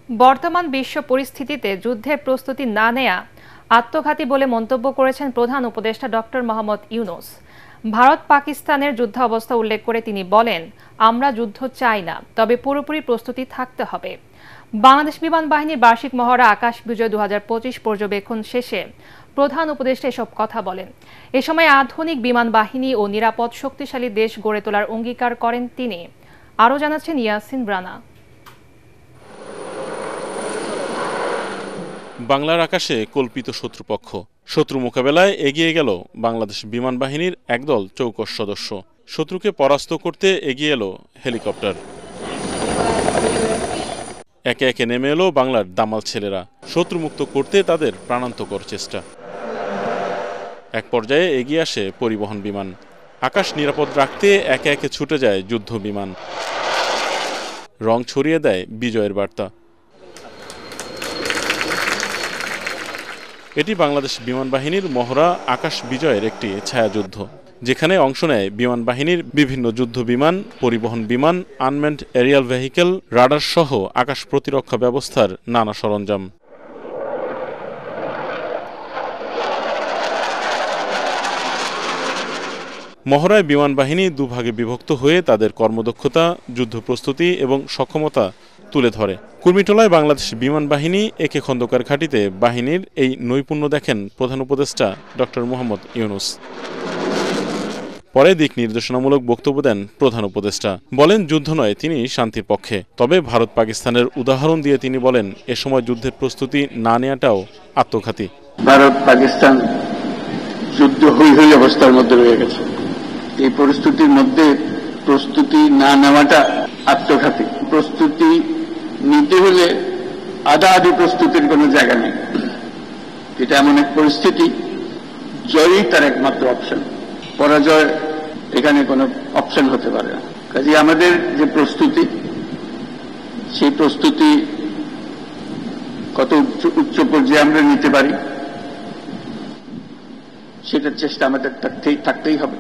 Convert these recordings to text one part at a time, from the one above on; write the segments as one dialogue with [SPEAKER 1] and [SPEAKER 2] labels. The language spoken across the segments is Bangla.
[SPEAKER 1] বর্তমান বিশ্ব পরিস্থিতিতে যুদ্ধের প্রস্তুতি না নেয়া আত্মঘাতী বলে মন্তব্য করেছেন প্রধান উপদেষ্টা ডক্টর মোহাম্মদ ইউনূস। ভারত পাকিস্তানের যুদ্ধাবস্থা উল্লেখ করে তিনি বলেন, আমরা যুদ্ধ চাই না, তবে পুরোপুরি প্রস্তুতি থাকতে হবে। বাংলাদেশ বিমান বাহিনীর বার্ষিক মহড়া আকাশ বিজয় 2025 পর্যবেক্ষণ শেষে প্রধান উপদেষ্টা এসব কথা বলেন। এ সময় আধুনিক বিমান বাহিনী ও নিরাপদ শক্তিশালী দেশ গড়ে তোলার অঙ্গীকার করেন তিনি। আরও জানাচ্ছেন ইয়াসিন রানা।
[SPEAKER 2] বাংলার আকাশে কল্পিত শত্রুপক্ষ। শত্রু মোকাবেলায় এগিয়ে গেল বাংলাদেশ বিমান বাহিনীর একদল চৌকস সদস্য। শত্রুকে পরাস্ত করতে এগিয়ে এলো হেলিকপ্টার। একে একে নেমে এলো বাংলার দামাল ছেলেরা। শত্রুমুক্ত করতে তাদের প্রাণান্তকর চেষ্টা। এক পর্যায়ে এগিয়ে আসে পরিবহন বিমান। আকাশ নিরাপদ রাখতে একে একে ছুটে যায় যুদ্ধ বিমান। রং ছড়িয়ে দেয় বিজয়ের বার্তা। এটি বাংলাদেশ বিমান বাহিনীর মহড়া আকাশ বিজয়ের একটি ছায়াযুদ্ধ, যেখানে অংশ নেয় বিমান বাহিনীর বিভিন্ন যুদ্ধ বিমান, পরিবহন বিমান, আনম্যান্ড এরিয়াল ভেহিকেল, রাডার সহ আকাশ প্রতিরক্ষা ব্যবস্থার নানা সরঞ্জাম। মহড়ায় বিমান বাহিনী দুভাগে বিভক্ত হয়ে তাদের কর্মদক্ষতা, যুদ্ধ প্রস্তুতি এবং সক্ষমতা তুলে ধরে। কুর্মিটোলায় বাংলাদেশ বিমান বাহিনী একে খন্দকার ঘাঁটিতে বাহিনীর এই নৈপুণ্য দেখেন প্রধান উপদেষ্টা ডক্টর মোহাম্মদ ইউনূস। পরে দিক নির্দেশনামূলক বক্তব্য দেন প্রধান উপদেষ্টা। বলেন, যুদ্ধ নয়, তিনি শান্তির পক্ষে। তবে ভারত পাকিস্তানের উদাহরণ দিয়ে তিনি বলেন, এ সময় যুদ্ধের প্রস্তুতি না নেওয়াটাও আত্মঘাতী।
[SPEAKER 3] ভারত পাকিস্তান যুদ্ধ হই হই অবস্থার মধ্যে রয়ে গেছে। এই পরিস্থিতির মধ্যে প্রস্তুতি না নেওয়াটা আত্মঘাতী। প্রস্তুতি নিতে হলে আধা প্রস্তুতির কোনো জায়গা নেই। এটা এমন এক পরিস্থিতি, জয়ই তার একমাত্র অপশন। পরাজয় এখানে কোনো অপশন হতে পারে না। কাজে আমাদের যে প্রস্তুতি, সেই প্রস্তুতি কত উচ্চ পর্যায়ে আমরা নিতে পারি, সেটার চেষ্টা আমাদের থাকতেই হবে।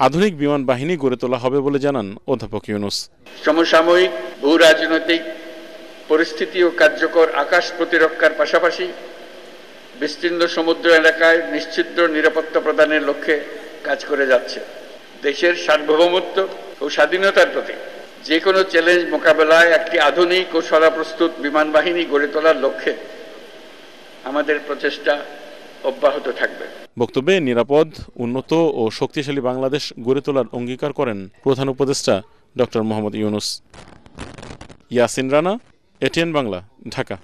[SPEAKER 2] আধুনিক বিমান বাহিনী গড়ে তোলা হবে বলে জানান অধ্যাপক ইউনূস।
[SPEAKER 3] সমসাময়িক ভূ রাজনৈতিক পরিস্থিতি ও কার্যকর আকাশ প্রতিরক্ষার পাশাপাশি বিস্তীর্ণ সমুদ্র এলাকায় নিশ্চিদ্র নিরাপত্তা প্রদানের লক্ষ্যে কাজ করে যাচ্ছে। দেশের সার্বভৌমত্ব ও স্বাধীনতার প্রতি যে কোনো চ্যালেঞ্জ মোকাবেলায় একটি আধুনিক ও সদাপ্রস্তুত বিমান বাহিনী গড়ে তোলার লক্ষ্যে আমাদের প্রচেষ্টা অব্যাহত থাকবে।
[SPEAKER 2] বক্তব্যে নিরাপদ, উন্নত ও শক্তিশালী বাংলাদেশ গড়ে তোলার অঙ্গীকার করেন প্রধান উপদেষ্টা ডক্টর মোহাম্মদ ইউনূস। ইয়াসিন রানা, এটিএন বাংলা, ঢাকা।